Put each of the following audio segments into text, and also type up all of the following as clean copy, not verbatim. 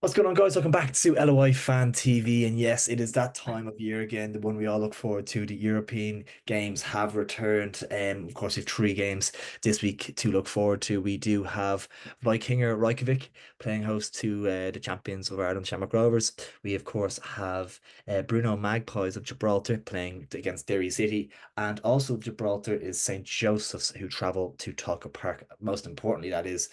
What's going on, guys? Welcome back to LOI Fan TV. And yes, it is that time of year again, the one we all look forward to. The European games have returned. Of course, we have three games this week to look forward to. We do have Vikingur Reykjavik playing host to the champions of Ireland, Shamrock Rovers. We, of course, have Bruno Magpies of Gibraltar playing against Derry City. And also, Gibraltar is St. Joseph's, who travel to Talca Park. Most importantly, that is.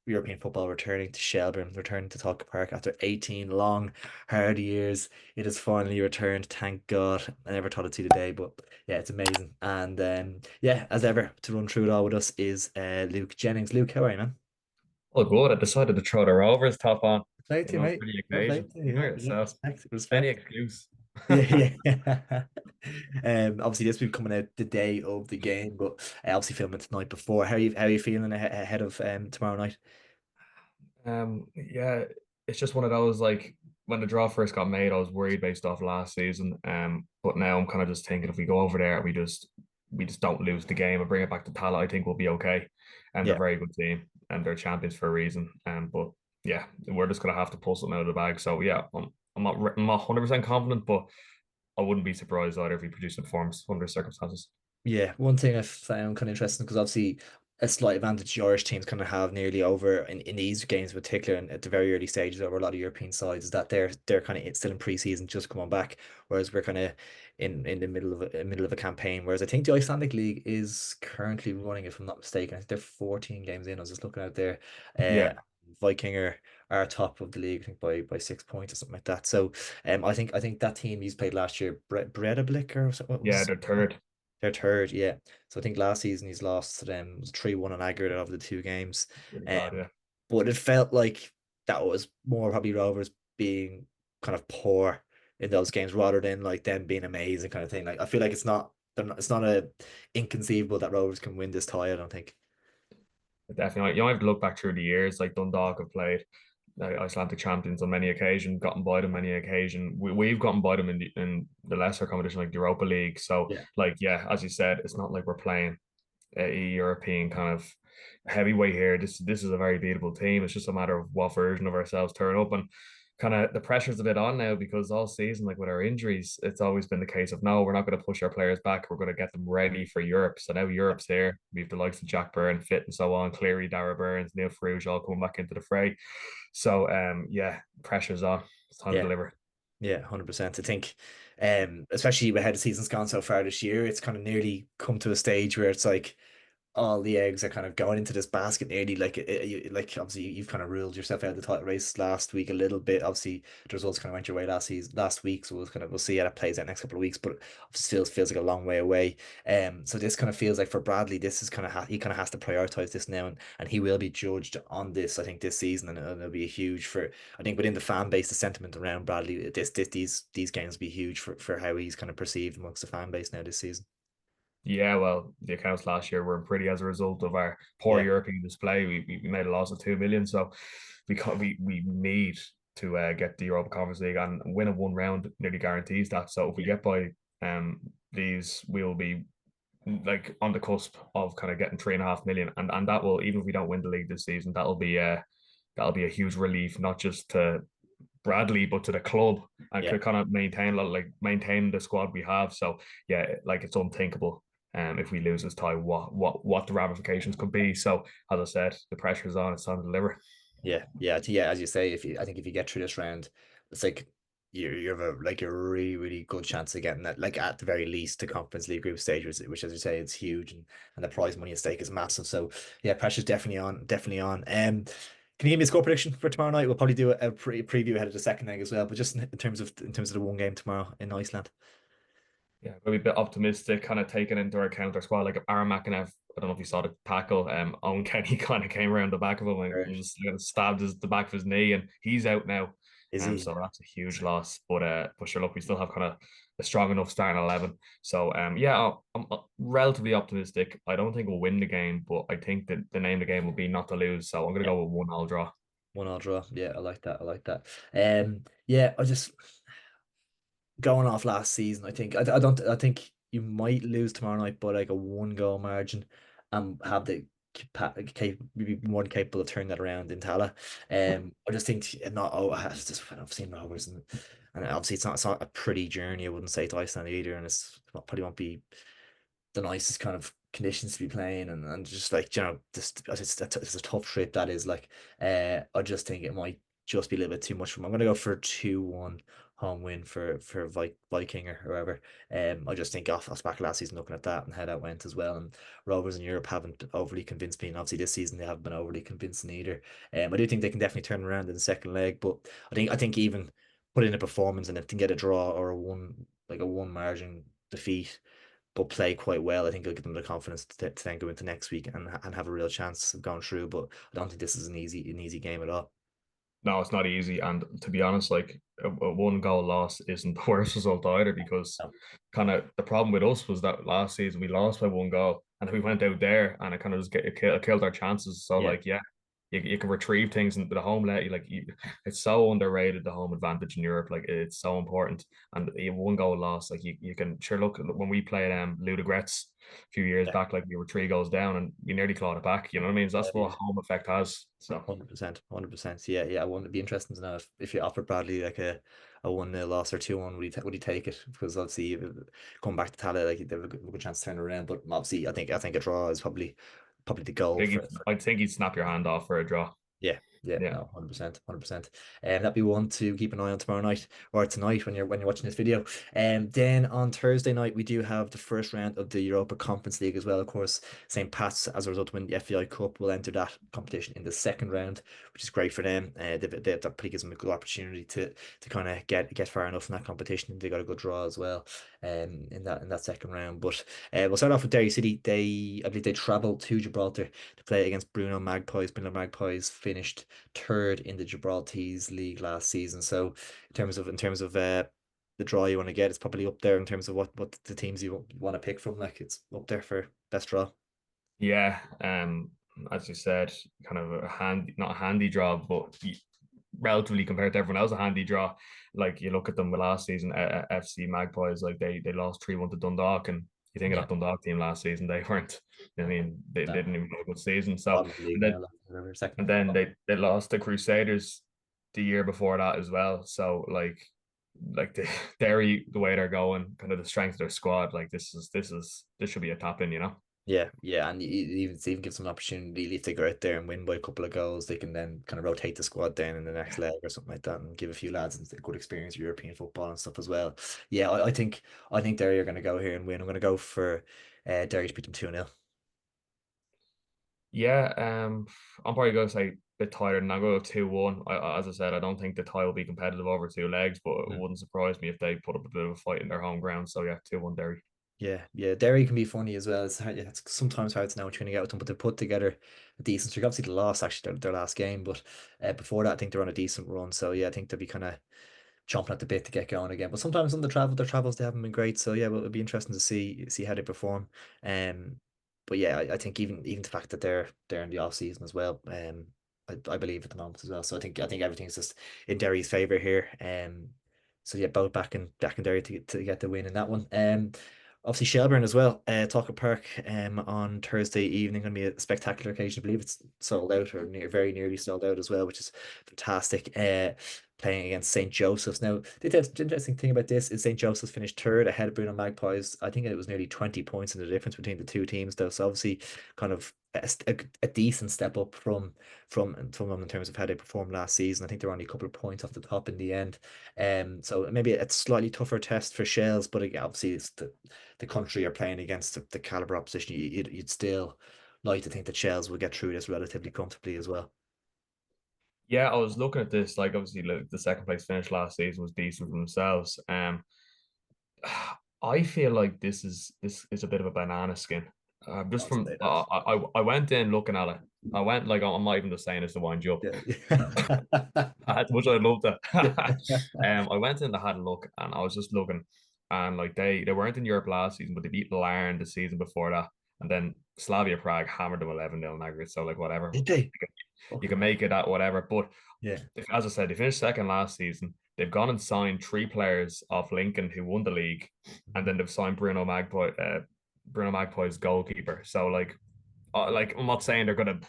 European football returning to Shelbourne, returning to Talca Park after 18 long, hard years. It has finally returned, thank God. I never thought I'd see the day, but yeah, it's amazing. And yeah, as ever, to run through it all with us is Luke Jennings. Luke, how are you, man? Oh, good. I decided to throw the Rovers top on, Play to you, for mate. the Fair play occasion. to you. You know Yeah, yourself. respect, Any respect. excuse. Yeah, yeah. Obviously this will be coming out the day of the game, but I obviously filming it the night before. How are you feeling ahead of tomorrow night? Yeah, it's just one of those like when the draw first got made, I was worried based off last season. But now I'm kind of just thinking if we go over there, we just don't lose the game and bring it back to Tala, I think we'll be okay. And they're a Yeah. very good team and they're champions for a reason. But yeah, we're just gonna have to pull something out of the bag. So yeah, I'm not 100% confident, but I wouldn't be surprised either if we produce a performance under circumstances. Yeah, one thing I found kind of interesting because obviously a slight advantage the Irish teams kind of have nearly over in these games in particular and at the very early stages over a lot of European sides is that they're kind of still in pre-season just come on back, whereas we're kind of in the middle of a campaign. Whereas I think the Icelandic League is currently running, if I'm not mistaken, I think they're 14 games in. I was just looking out there. Yeah, Viking are top of the league, I think by 6 points or something like that. So I think that team you played last year, Breidablik or what yeah, was they're third. they're third, yeah. So I think last season he's lost to them. It was 3-1 on aggregate over the two games. Really bad, Um, yeah. but it felt like that was more probably Rovers being kind of poor in those games rather than like them being amazing kind of thing. Like I feel like it's not a inconceivable that Rovers can win this tie, I don't think. Definitely. You might have to look back through the years, like Dundalk have played Icelandic champions on many occasions, gotten by them many occasions. We've gotten by them in the lesser competition like the Europa League. So, Yeah. like, yeah, as you said, it's not like we're playing a European kind of heavyweight here. This is a very beatable team. It's just a matter of what version of ourselves turn up and kind of the pressure's a bit on now because all season, like with our injuries, it's always been the case of no, we're not going to push our players back. We're going to get them ready for Europe. So now Europe's here. We've the likes of Jack Byrne fit and so on. Cleary, Dara Burns, Neil Farouj all coming back into the fray. So yeah, pressure's on. It's time to Yeah. deliver. Yeah, 100%. I think, especially with how the season's gone so far this year, it's kind of nearly come to a stage where it's like all the eggs are kind of going into this basket nearly like obviously you've kind of ruled yourself out of the title race last week a little bit. Obviously the results kind of went your way last week, so we'll see how that plays out next couple of weeks, but it still feels like a long way away. So this kind of feels like for Bradley, this is kind of he kind of has to prioritize this now, and he will be judged on this, I think, this season, and it'll be huge for, I think, within the fan base, the sentiment around Bradley. These games will be huge for how he's kind of perceived amongst the fan base now this season. Yeah, well, the accounts last year were pretty as a result of our poor Yeah, European display. We made a loss of 2 million, so we need to get the Europa Conference League and win a one round nearly guarantees that. So if we get by these, we'll be like on the cusp of kind of getting 3.5 million, and that will even if we don't win the league this season, that'll be a huge relief not just to Bradley, but to the club and yeah. could kind of maintain the squad we have. So yeah, like it's unthinkable. If we lose this tie, what the ramifications could be. So as I said, the pressure's on. It's time to deliver. Yeah. As you say, I think if you get through this round, it's like you have a really really good chance of getting that, like at the very least the Conference League group stage, which as you say, it's huge, and the prize money at stake is massive. So yeah, pressure's definitely on, definitely on. Can you give me a score prediction for tomorrow night? We'll probably do a preview ahead of the second leg as well, but just in terms of the one game tomorrow in Iceland. Yeah, maybe a bit optimistic, kind of taking into account their squad. Like Aaron McEneff, I don't know if you saw the tackle. Owen Kenny kind of came around the back of him and Sure. just stabbed the back of his knee, and he's out now. Is he? So that's a huge loss. But sure, look, we still have kind of a strong enough starting 11. So yeah, I'm relatively optimistic. I don't think we'll win the game, but I think that the name of the game will be not to lose. So I'm gonna Yeah, go with 1-1 draw. 1-1 draw. Yeah, I like that. I like that. Yeah, I just going off last season, I think you might lose tomorrow night by like a one goal margin and have the be more than capable of turning that around in Tala. I just think not. Oh, I've seen Rovers, and obviously it's not a pretty journey. I wouldn't say to Iceland either, and probably won't be the nicest kind of conditions to be playing, and just like just it's a tough trip that is. Like, I just think it might just be a little bit too much for them. I'm gonna go for a 2-1 home win for Viking or whoever. I just think off the back of last season, looking at that and how that went as well, and Rovers in Europe haven't overly convinced me, and obviously this season they haven't been overly convincing either. I do think they can definitely turn around in the second leg, but I think even put in a performance and if they can get a draw or a one margin defeat but play quite well. I think it'll give them the confidence to then go into next week and have a real chance of going through. But I don't think this is an easy game at all. No, it's not easy. And to be honest, like a one goal loss isn't the worst result either because No. kind of the problem with us was that last season we lost by one goal and we went out there and it kind of just killed our chances. So Yeah, like, yeah, you can retrieve things and the home let it's so underrated the home advantage in Europe. Like it's so important. And a one goal loss, like you can sure look when we played Ludogorets a few years yeah, back, like we were 3 goals down and we nearly clawed it back. You know what I mean? So yeah, that's what yeah. home effect has. So 100%, 100%. Yeah, yeah. I want to be interested to know if you offered Bradley like a 1-0 loss or 2-1, would he take it? Because obviously coming back to Tala, like they have a good chance to turn it around. But obviously, I think a draw is probably the goal for I think he'd snap your hand off for a draw. Yeah, yeah, Yeah. no, 100%, 100%. That'd be one to keep an eye on tomorrow night or tonight when you're watching this video. Then on Thursday night we do have the first round of the Europa Conference League as well. Of course, St. Pat's as a result of winning the FAI Cup will enter that competition in the second round, which is great for them. That probably gives them a good opportunity to kind of get far enough in that competition. They got a good draw as well, in that second round. But we'll start off with Derry City. I believe they travel to Gibraltar to play against Bruno Magpies. Bruno Magpies finished third in the Gibraltar's league last season. So in terms of the draw you want to get, it's probably up there in terms of what the teams you want to pick from. Like it's up there for best draw. Yeah. As you said, kind of not a handy draw, but relatively compared to everyone else, a handy draw. Like you look at them last season, FC Magpies, like they lost 3-1 to Dundalk, and you think of Yeah, that Dundalk team last season, they weren't. I mean, they no, didn't even have a good season. So, bottom of the league and then now, like whatever second. and then they lost the Crusaders the year before that as well. So like the Derry, the way they're going, kind of the strength of their squad, like this should be a top in, you know. Yeah, yeah, and it even gives them an opportunity if they go out there and win by a couple of goals, they can then kind of rotate the squad down in the next leg or something like that, and give a few lads a good experience of European football and stuff as well. Yeah, I think Derry are going to go here and win. I'm going to go for Derry to beat them 2-0. Yeah, I'm probably going to say a bit tired, and I'll go 2-1. As I said, I don't think the tie will be competitive over 2 legs, but it wouldn't surprise me if they put up a bit of a fight in their home ground. So yeah, 2-1 Derry. Yeah, yeah, Derry can be funny as well. Yeah, it's sometimes hard to know what you're going to get with them, but they put together a decent streak. Obviously, they lost actually their last game, but before that, I think they're on a decent run. So yeah, I think they'll be kind of chomping at the bit to get going again. But sometimes on their travels they haven't been great. So yeah, well, it'll be interesting to see how they perform. But yeah, I think even the fact that they're in the off season as well. I believe at the moment as well. So I think everything's just in Derry's favour here. So yeah, both back in Derry to get the win in that one. Obviously Shelbourne as well. Talker Park on Thursday evening going to be a spectacular occasion. I believe it's sold out or very nearly sold out as well, which is fantastic. Playing against St. Joseph's. Now, the interesting thing about this is St. Joseph's finished third ahead of Bruno Magpies. I think it was nearly 20 points in the difference between the two teams, though. So obviously, kind of a decent step up from them in terms of how they performed last season. I think they're only a couple of points off the top in the end. So maybe it's a slightly tougher test for Shells, but obviously it's the country you're playing against, the caliber opposition. You'd still like to think that Shells will get through this relatively comfortably as well. Yeah, I was looking at this. Like obviously, the second place finish last season was decent for themselves. I feel like this is a bit of a banana skin. Just I'd say from that. I went in looking at it. I went like I'm not even just saying this to wind you up. Yeah. As much as I loved it. Yeah. I went in and had a look, and I was just looking, and like they weren't in Europe last season, but they beat Larne the season before that, and then Slavia Prague hammered them 11-0 in aggregate. So like whatever, Did they? you Okay. can make it at whatever. But Yeah. as I said, they finished second last season. They've gone and signed 3 players off Lincoln who won the league, and Mhm. then they've signed Bruno Magpie's goalkeeper. So like like I'm not saying they're gonna,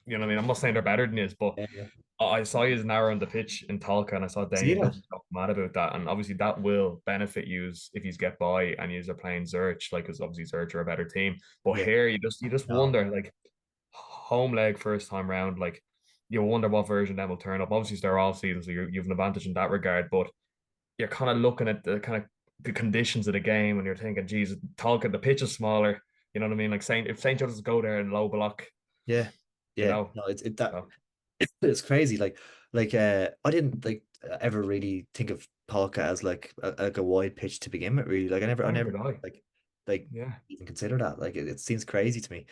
you know what I mean. I'm not saying they're better than this, but Yeah. I saw you narrow on the pitch in Talca, and I saw See Damien that? Duff talk mad about that, and obviously that will benefit you if you get by and you are playing Zurich, like because obviously Zurich are a better team. But Yeah. here, you just No. wonder, like home leg first time round, like you wonder what version of them will turn up. Obviously, they're all season, so you have an advantage in that regard. But you're kind of looking at the kind of the conditions of the game, and you're thinking, geez, Talca, the pitch is smaller. You know what I mean? Like Saint, if Saint John's go there in low block, Yeah. you Yeah. know. No, it's that So it's crazy. I didn't like ever really think of Polka as like a wide pitch to begin with, really. Like I never neither did I. like Yeah, even consider that. Like it seems crazy to me.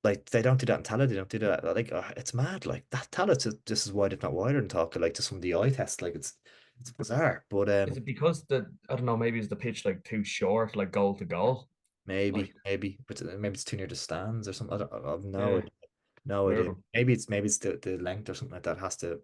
Like they don't do that in Tala, they don't do that. Like it's mad. Like that Tala's just as wide, if not wider than Talca, like to some of the eye tests. Like it's bizarre. But is it because the I don't know, maybe is the pitch like too short, like goal to goal? Like, maybe, but maybe it's too near the stands or something. I've no yeah, idea. No weird idea. one. Maybe it's the length or something like that has to.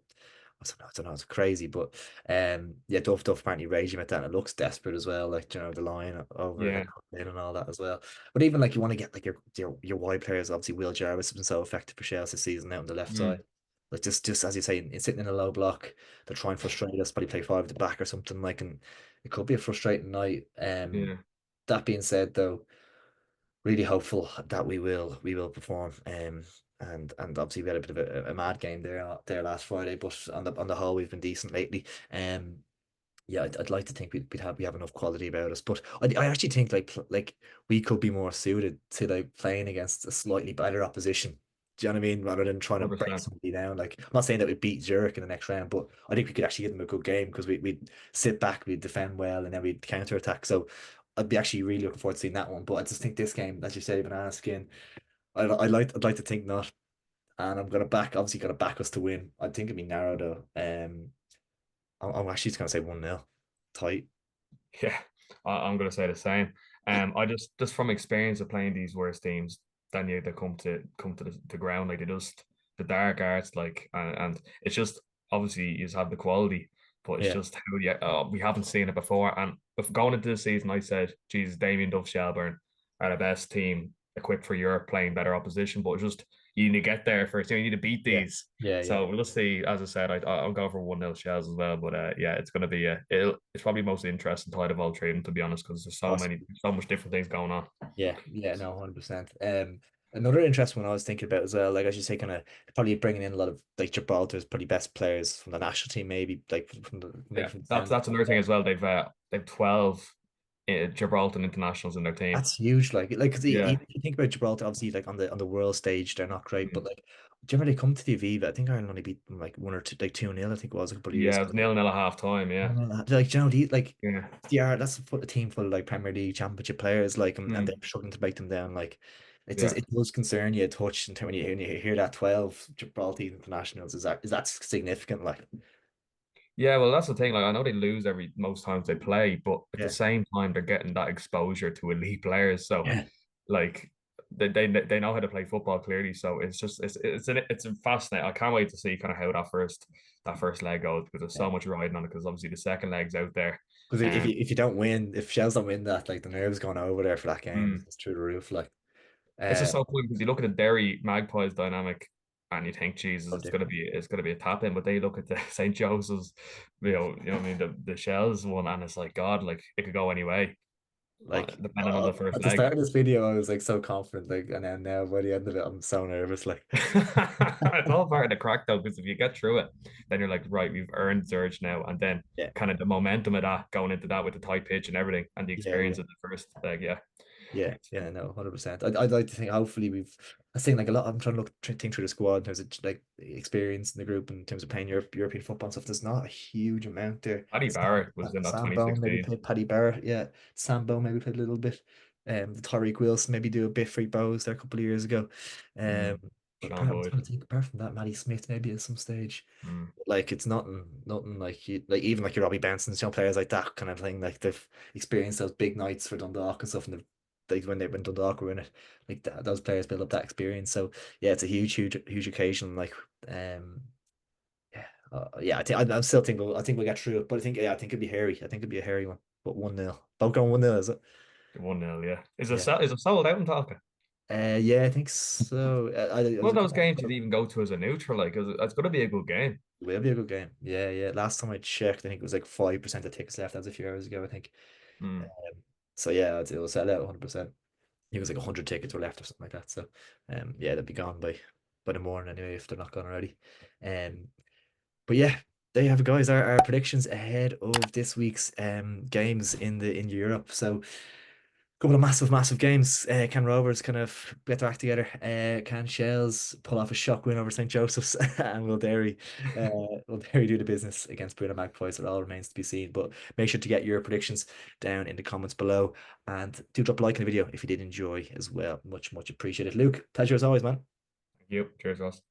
I don't know. It's crazy, but yeah, Duff apparently raging at that, and it looks desperate as well. Like the line over Yeah, in and all that as well. But even like you want to get like your wide players. Obviously, Will Jarvis has been so effective for Chelsea this season out on the left side. mm, Like just as you say, it's sitting in a low block, they're trying to frustrate us. Probably play five at the back or something like, and it could be a frustrating night. yeah. That being said, though really hopeful that we will perform. And obviously we had a bit of a mad game there last Friday, but on the whole we've been decent lately. Yeah, I'd like to think we have enough quality about us, but I actually think like we could be more suited to like playing against a slightly better opposition. Do you know what I mean? Rather than trying to break 100%. somebody down. Like I'm not saying that we beat Zurich in the next round, but I think we could actually give them a good game because we'd sit back, we'd defend well, and then we'd counter attack. So I'd be actually really looking forward to seeing that one. But I just think this game, as you say, banana skin. I'd like to think not, and obviously gonna back us to win. I think it'd be narrow though. I'm actually just gonna say 1-0 tight. Yeah, I'm gonna say the same. I just from experience of playing these worst teams, then they come to the ground like they just the dark arts like and it's just obviously you just have the quality, but it's Yeah, just how we haven't seen it before. And if going into the season, I said, Jesus, Damien Duff Shelbourne are the best team equipped for Europe, playing better opposition, but it's just you need to get there first. You need to beat yeah, these. yeah. So we'll see. As I said, I'm going for 1-0 Shells as well. But yeah, it's going to be it's probably most interesting title of all trading, to be honest, because there's Possibly. so much different things going on. Yeah, yeah, no, 100%. Another interesting one I was thinking about as well, like as you say, kind of probably bringing in a lot of like Gibraltar's probably best players from the national team, maybe like maybe Yeah, from the that's sound. that's another thing as well. They've 12 Gibraltar internationals in their team. That's huge. Like, because Yeah, even if you think about Gibraltar, obviously, like on the world stage, they're not great. But mm. like, generally come to the Aviva, I think Ireland only beat them like one or two, like 2-0. I think it was a couple of years Yeah, it ago. was 0-0 at half time. Yeah, Like, like yeah, that's a team full of like Premier League Championship players, like, and they're mm. struggling to break them down. Like, Yeah. it does concern you a touch in terms when you hear that 12 Gibraltar internationals. Is that significant? Like, Yeah, well, that's the thing. Like, I know they lose every most times they play, but at the yeah, same time, they're getting that exposure to elite players. So, yeah, like, they know how to play football clearly. So it's just it's fascinating. I can't wait to see kind of how that first leg goes because there's yeah. so much riding on it. Because obviously the second leg's out there. Because if Um, you don't win, if Shells don't win that, like the nerves going over there for that game mm. is through the roof. Like, It's uh, just so cool because you look at the Derry Magpies dynamic and you think, Jesus, so different. it's gonna be a tap in, but they look at the St. Joseph's, what I mean, the Shells one, and it's like God, like it could go any way, Like depending on the first at the leg. start of this video, I was like so confident, like, and then now by the end of it, I'm so nervous. Like, It's all part of the crack though, because if you get through it, then you're like, right, we've earned Surge now, and then yeah, kind of the momentum of that going into that with the tight pitch and everything, and the yeah, yeah. experience of the first leg, yeah, Yeah, yeah, no, 100%. I'd like to think hopefully I think like a lot. I'm trying to think through the squad in terms of like experience in the group in terms of playing European football and stuff. There's not a huge amount there. Paddy Barrett was in that Sambo maybe 2016. played Paddy Barrett, yeah. Sambo maybe played a little bit. The Tyreek Wilson maybe do a bit for Bows there a couple of years ago. Um, Mm. but Sean I'm Boyd. trying to think apart from that, Matty Smith maybe at some stage. Mm. Like it's nothing like like even like your Robbie Benson's, players like that kind of thing. Like they've experienced those big nights for Dundalk and stuff, and like when Dundalk were in it, like those players build up that experience. So yeah, it's a huge occasion. Like yeah, yeah. I still think we'll get through it, but I think it'd be hairy. I think it'd be a hairy one. But 1-0. Both going 1-0, is it? 1-0, yeah. Is it Yeah. sold out in Talca? Yeah, I think so. I One was of those games gonna, you'd even go to as a neutral, like, 'cause it's going to be a good game. will be a good game. Yeah, yeah. Last time I checked, I think it was like 5% of tickets left. That was a few hours ago, I think. Mm. So yeah, it'll sell out 100%. It was like 100 tickets were left or something like that. So yeah, they'll be gone by the morning anyway if they're not gone already. Um, but yeah, there you have it, guys. Our predictions ahead of this week's games in Europe. So couple of massive games. Can Rovers kind of get their act together? Can Shells pull off a shock win over St. Joseph's? And uh, will Derry do the business against Bruno Magpies? It all remains to be seen. But make sure to get your predictions down in the comments below, and do drop a like in the video if you did enjoy as well. Much appreciated. Luke, pleasure as always, man. Thank you. Cheers, Ross.